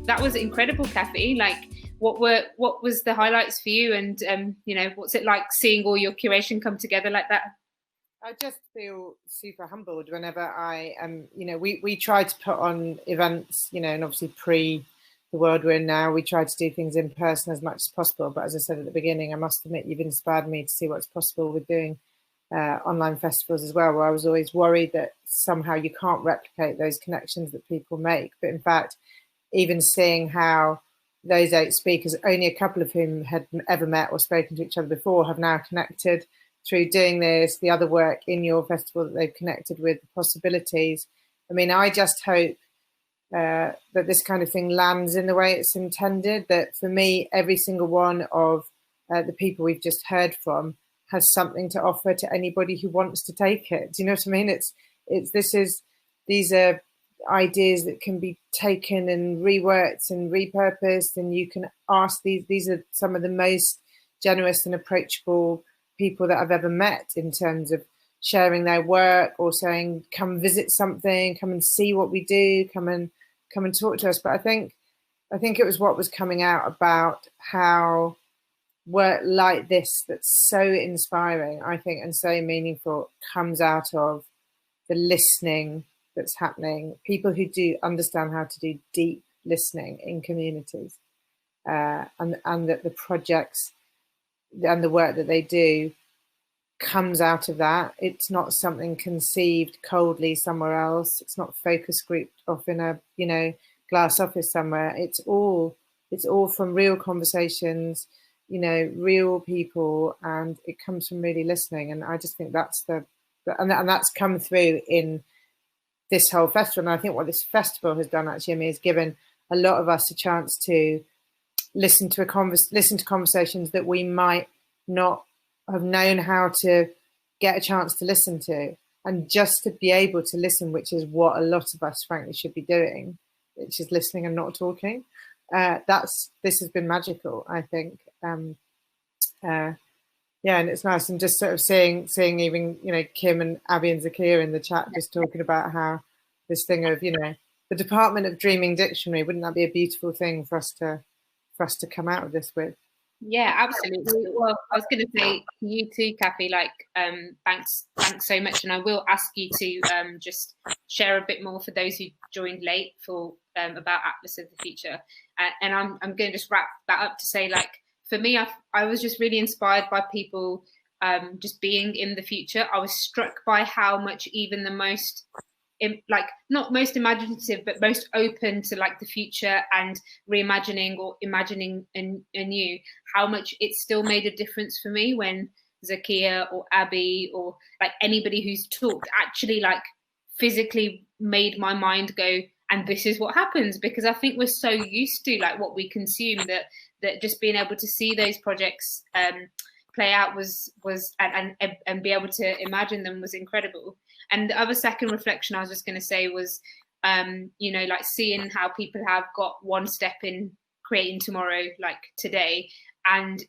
that was incredible, Cathy. Like, what was the highlights for you, and what's it like seeing all your curation come together like that? I just feel super humbled whenever I we try to put on events, and obviously pre the world we're in now, we try to do things in person as much as possible. But as I said at the beginning, I must admit you've inspired me to see what's possible with doing online festivals as well, where I was always worried that somehow you can't replicate those connections that people make. But in fact, even seeing how those 8 speakers, only a couple of whom had ever met or spoken to each other before, have now connected through doing this, the other work in your festival that they've connected with, the possibilities. I mean, I just hope that this kind of thing lands in the way it's intended, that for me, every single one of the people we've just heard from has something to offer to anybody who wants to take it. Do you know what I mean? These are ideas that can be taken and reworked and repurposed, and you can ask these are some of the most generous and approachable people that I've ever met in terms of sharing their work or saying, come visit something, come and see what we do, come and talk to us. But I think it was what was coming out about how work like this that's so inspiring, I think, and so meaningful comes out of the listening that's happening. People who do understand how to do deep listening in communities, and that the projects and the work that they do comes out of that. It's not something conceived coldly somewhere else. It's not focus grouped off in a glass office somewhere. It's all from real conversations, real people, and it comes from really listening. And I just think that's and that's come through in this whole festival. And I think what this festival has done actually, Immy, is given a lot of us a chance to listen to conversations that we might not have known how to get a chance to listen to, and just to be able to listen, which is what a lot of us frankly should be doing, which is listening and not talking. This has been magical, I think. And it's nice, and just sort of seeing even Kim and Abby and Zakia in the chat just talking about how this thing of the Department of Dreaming Dictionary, wouldn't that be a beautiful thing for us to come out of this with? Yeah, absolutely. Well, I was going to say you too, Cathy. Like, thanks so much, and I will ask you to just share a bit more for those who joined late for about Atlas of the Future. And I'm going to just wrap that up to say, like, for me, I was just really inspired by people just being in the future. I was struck by how much even the most not most imaginative, but most open to like the future and reimagining or imagining anew, how much it still made a difference for me when Zakia or Abby or like anybody who's talked actually like physically made my mind go, and this is what happens. Because I think we're so used to like what we consume that just being able to see those projects play out was and be able to imagine them was incredible. And the other second reflection I was just going to say was, like seeing how people have got one step in creating tomorrow, like today, and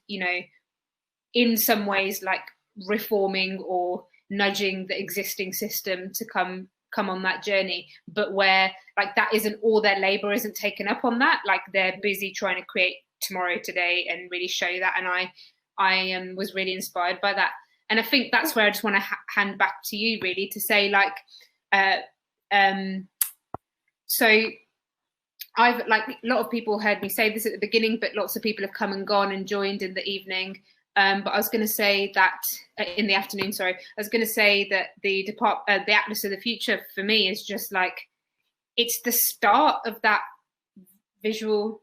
in some ways like reforming or nudging the existing system to come on that journey, but where like that isn't all their labor isn't taken up on that, like they're busy trying to create tomorrow today and really show that. And I was really inspired by that. And I think that's where I just want to hand back to you, really, to say, like, so I've, like, a lot of people heard me say this at the beginning, but lots of people have come and gone and joined in the evening. But I was going to say that in the afternoon, sorry, I was going to say that the Atlas of the Future for me is just like, it's the start of that visual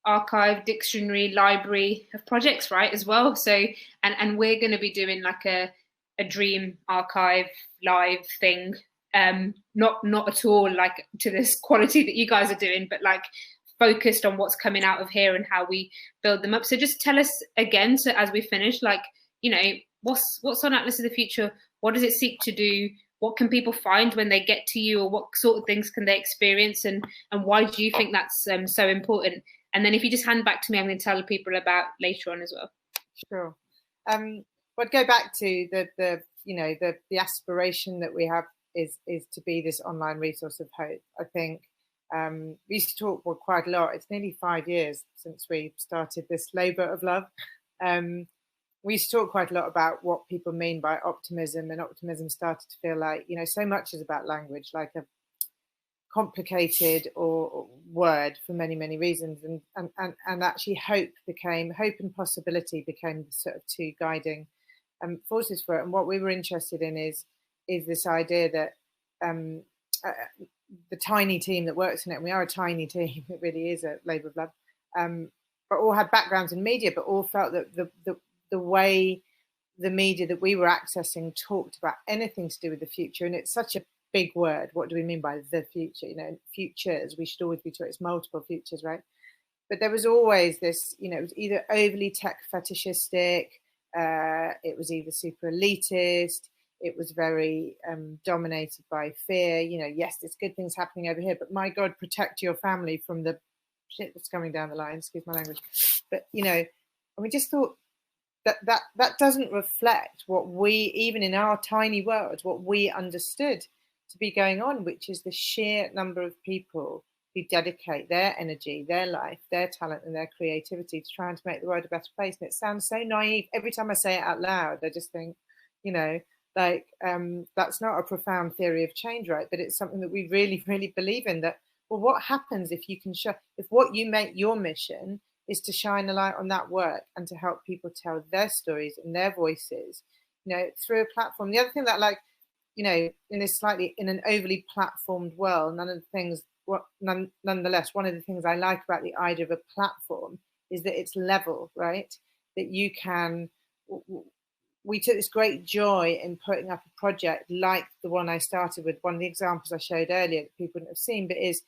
archive, dictionary, library of projects, right, as well. So and we're going to be doing like a dream archive live thing, not at all like to this quality that you guys are doing, but like focused on what's coming out of here and how we build them up. So just tell us again, so as we finish, like, what's on Atlas of the Future? What does it seek to do? What can people find when they get to you, or what sort of things can they experience, and why do you think that's so important? And then if you just hand back to me, I'm going to tell people about later on as well. Sure. But go back to the aspiration that we have is to be this online resource of hope. I think We used to talk quite a lot. It's nearly 5 years since we started this labour of love. We used to talk quite a lot about what people mean by optimism, and optimism started to feel like, so much is about language, like a complicated or word for many, many reasons. And actually hope and possibility became the sort of two guiding forces for it. And what we were interested in is this idea that the tiny team that works in it, and we are a tiny team, it really is a labour of love, but all had backgrounds in media, but all felt that the way the media that we were accessing talked about anything to do with the future, and it's such a big word. What do we mean by the future? Futures, we should always be taught it's multiple futures, right? But there was always this, it was either overly tech fetishistic, it was either super elitist, it was very dominated by fear. Yes, there's good things happening over here, but my God, protect your family from the shit that's coming down the line, excuse my language. But, and we just thought that doesn't reflect what we, even in our tiny world, what we understood to be going on, which is the sheer number of people who dedicate their energy, their life, their talent and their creativity to trying to make the world a better place. And it sounds so naive. Every time I say it out loud, I just think, that's not a profound theory of change, right? But it's something that we really, really believe in, that, well, what happens if you can show, if what you make your mission is to shine a light on that work and to help people tell their stories and their voices, through a platform. The other thing that, in an overly platformed world, nonetheless, one of the things I like about the idea of a platform is that it's level, right? That you can, we took this great joy in putting up a project like the one I started with. One of the examples I showed earlier that people wouldn't have seen, but is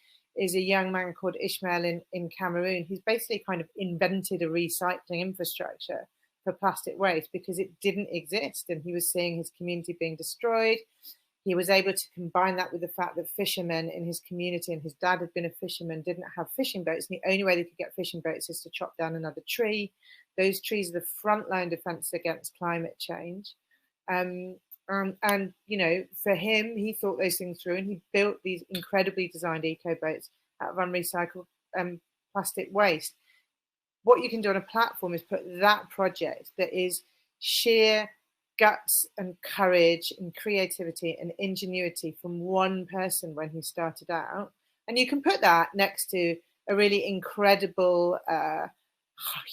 a young man called Ishmael in Cameroon. He's basically kind of invented a recycling infrastructure for plastic waste because it didn't exist, and he was seeing his community being destroyed. He was able to combine that with the fact that fishermen in his community, and his dad had been a fisherman, didn't have fishing boats, and the only way they could get fishing boats is to chop down another tree. Those trees are the frontline defense against climate change. And for him, he thought those things through, and he built these incredibly designed eco boats out of unrecycled plastic waste. What you can do on a platform is put that project that is sheer guts and courage and creativity and ingenuity from one person when he started out, and you can put that next to a really incredible,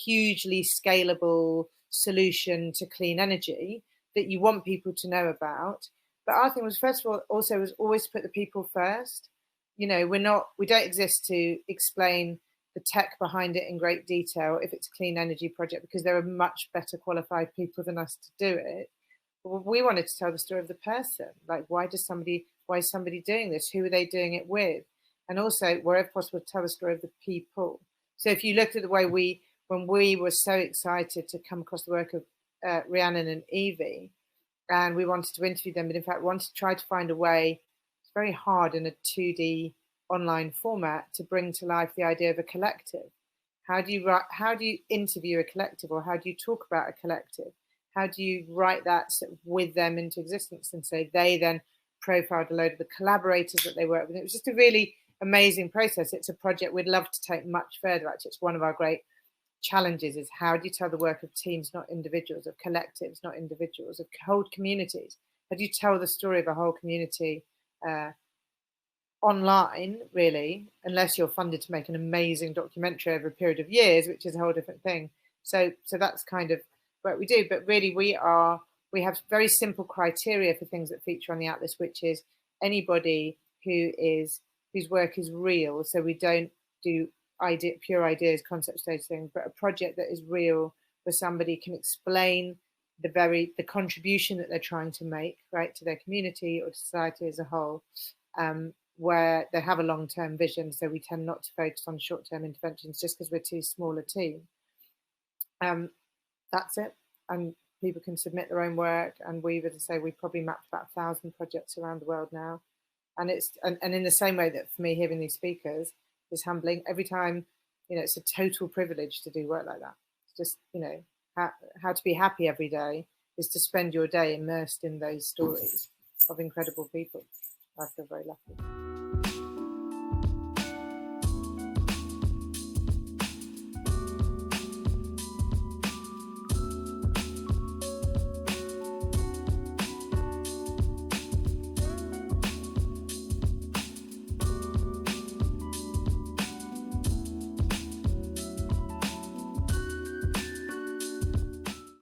hugely scalable solution to clean energy that you want people to know about. But our thing was, first of all, also was always put the people first. We don't exist to explain the tech behind it in great detail if it's a clean energy project, because there are much better qualified people than us to do it. But we wanted to tell the story of the person. Like, why is somebody doing this? Who are they doing it with? And also, wherever possible, tell the story of the people. So if you look at the way when we were so excited to come across the work of Rhiannon and Evie, and we wanted to interview them, but in fact wanted to try to find a way, it's very hard in a 2D online format, to bring to life the idea of a collective. How do you interview a collective, or how do you talk about a collective? How do you write that sort of with them into existence? And so they then profiled a load of the collaborators that they work with. It was just a really amazing process. It's a project we'd love to take much further. Actually, it's one of our great challenges, is how do you tell the work of teams, not individuals, of collectives, not individuals, of whole communities? How do you tell the story of a whole community online, really, unless you're funded to make an amazing documentary over a period of years, which is a whole different thing. So that's kind of what we do. But really, we have very simple criteria for things that feature on the Atlas, which is anybody whose work is real. So we don't do pure ideas, concept stage things, but a project that is real, where somebody can explain the contribution that they're trying to make, right, to their community or society as a whole, where they have a long-term vision. So we tend not to focus on short-term interventions just because we're too small a team. That's it. And people can submit their own work, and we've, as I say, we've probably mapped about 1,000 projects around the world now. And it's and in the same way that for me, hearing these speakers is humbling. Every time, it's a total privilege to do work like that. It's just, how to be happy every day is to spend your day immersed in those stories of incredible people. I feel very lucky.